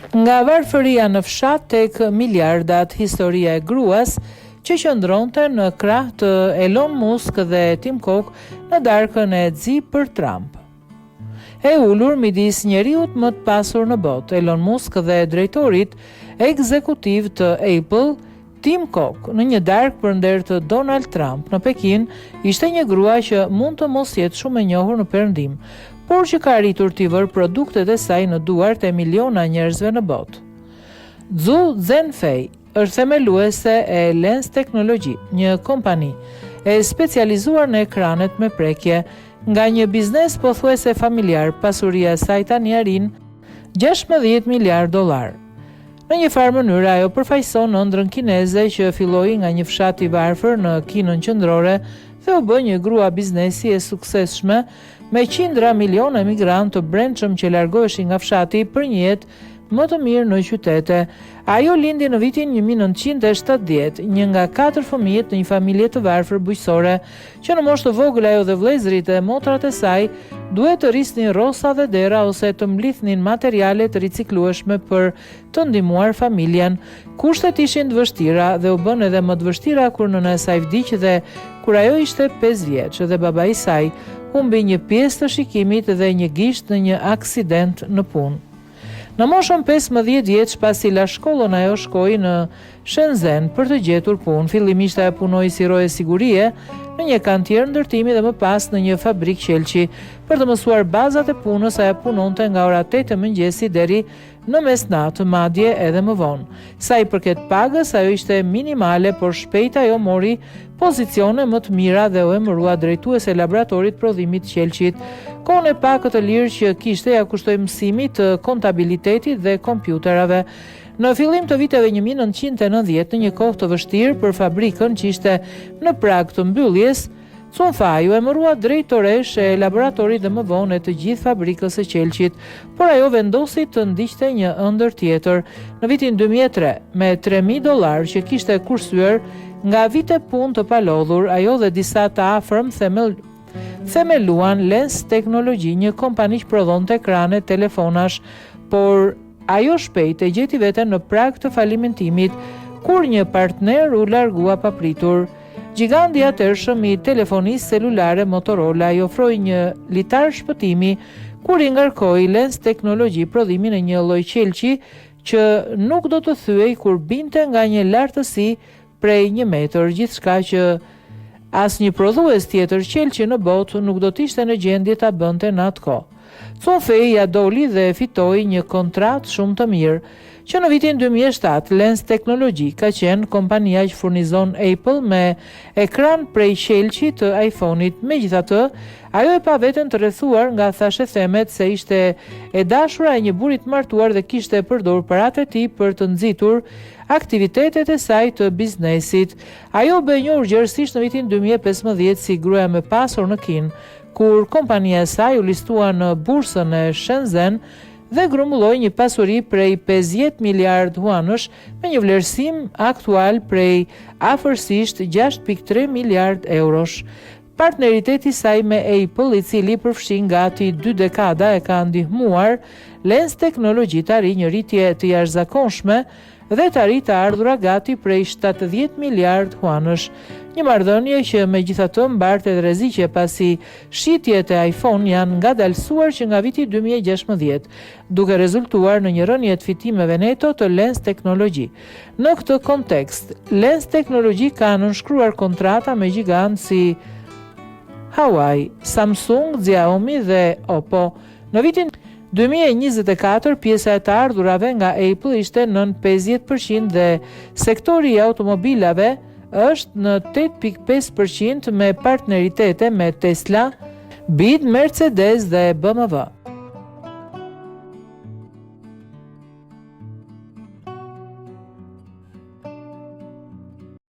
Nga varfëria në fshat tek miliardat, historia e gruas që qëndronte në krah të Elon Musk dhe Tim Cook në darkën e zi për Trump. E ulur midis njeriut më të pasur në botë, Elon Musk dhe drejtorit ekzekutiv të Apple, Tim Cook, në një darkë përnder të Donald Trump në Pekin, ishte një grua që mund të mos jetë shumë e njohur në Perëndim, por që ka arritur t'i vërë produktet e saj në duart e miliona njerëzve në botë. Zhu Zhenfei është themeluese e Lens Technology, një kompani e specializuar në ekranet me prekje, nga një biznes pothuajse familjar. Pasuria e saj tani arrin $16 miliardë. Në një farë mënyrë ajo përfaqëson ëndrrën kineze që filloi nga një fshat i varfër në Kinën qendrore dhe u bë një grua biznesi e suksesshme me qindra miliona emigrantë të brendshëm që largoheshin nga fshati për një jetë më të mirë në qytete. Ajo lindi në vitin 1970, një nga 4 fëmijët në një familje të varfër bujqësore, që në moshë të vogël ajo dhe vëllezërit e motrat e saj duhet të rrisnin rrosa dhe dera ose të mblidhnin materiale të riciklueshme për të ndihmuar familjen. Kushtet ishin të vështira dhe u bën edhe më të vështira kur nëna e saj vdiq dhe kur ajo ishte 5 vjeç dhe babai i saj humbi një pjesë të shikimit dhe një gisht në një aksident në punë. Në moshën 15 vjeç pasi la shkollën ajo shkoi në Shenzhen për të gjetur punë. Fillimisht ajo punoi si roje sigurie në një kantier ndërtimi dhe më pas në një fabrik qelçi. Për të mësuar bazat e punës ajo punonte nga ora 8 e mëngjesi deri në mesnatë, madje edhe më vonë. Sa i përket pagës, ajo ishte minimale, por shpejt ajo mori pozicione më të mira dhe u emërua drejtuese laboratorit prodhimit qelçit. Kohën e pak të lirë që kishte ja kushtoi mësimit të kontabilitetit dhe kompjuterave. Në fillim të viteve 1990, në një kohë të vështirë për fabrikën që ishte në prag të mbylljes, Cunfai u emërua drejtoresh e laboratorit dhe më vonë të gjithë fabrikës së qelçit, por ajo vendosi të ndiqte një ëndër tjetër. Në vitin 2003, me $3.000 që kishte kursyer nga vite punë të palodhur, ajo dhe disa të afërm themeluan Lens Technology, një kompani që prodhonte ekrane telefonash, por ajo shpejt e gjeti veten në prag të falimentimit kur një partner u largua papritur. Giganti i atërshëm i telefonisë celulare Motorola i ofroi një litar shpëtimi kur i ngarkoi Lens Technology prodhimin e një lloji qelçi që nuk do të thyej kur binte nga një lartësi prej 1 metër, gjithçka që asnjë prodhues tjetër qelçi në botë nuk do të ishte në gjendje ta bënte në atë kohë. Cunfei ja doli dhe fitoi një kontratë shumë të mirë, që në vitin 2007 Lens Technology ka qenë kompania që furnizon Apple me ekran prej qelçi të iPhone-it. Megjithatë, ajo e pa veten të rrethuar nga thashë themet se ishte e dashura e një burri të martuar dhe kishte përdorur paratë e tij për të nxitur aktivitetet e saj të biznesit. Ajo bë njohur gjërësisht në vitin 2015 si gruaja më e pasur në Kinë, kur kompania e saj u listua në bursën e Shenzhen dhe grumbulloi një pasuri prej 50 miliardë yuanësh me një vlerësim aktual prej afërsisht 6.3 miliardë eurosh. Partneriteti i saj me Apple, i cili përfshin gati 2 dekada, e ka ndihmuar Lens Technology të arrijë një rritje të jashtëzakonshme dhe të arrijë të ardhura gati prej 70 miliardë yuanësh. Një marrëdhënie që megjithatë mbarte edhe rreziqe pasi shitjet e iPhone janë ngadalësuar që nga viti 2016, duke rezultuar në një rënje të fitimeve neto të Lens Technology. Në këtë kontekst, Lens Technology ka nënshkruar kontrata me gigantë si Huawei, Samsung, Xiaomi dhe Oppo. Në vitin 2024, pjesa e të ardhurave nga Apple ishte nën 50% dhe sektori i automobilave është në 8.5% me partneritete me Tesla, BYD, Mercedes dhe BMW.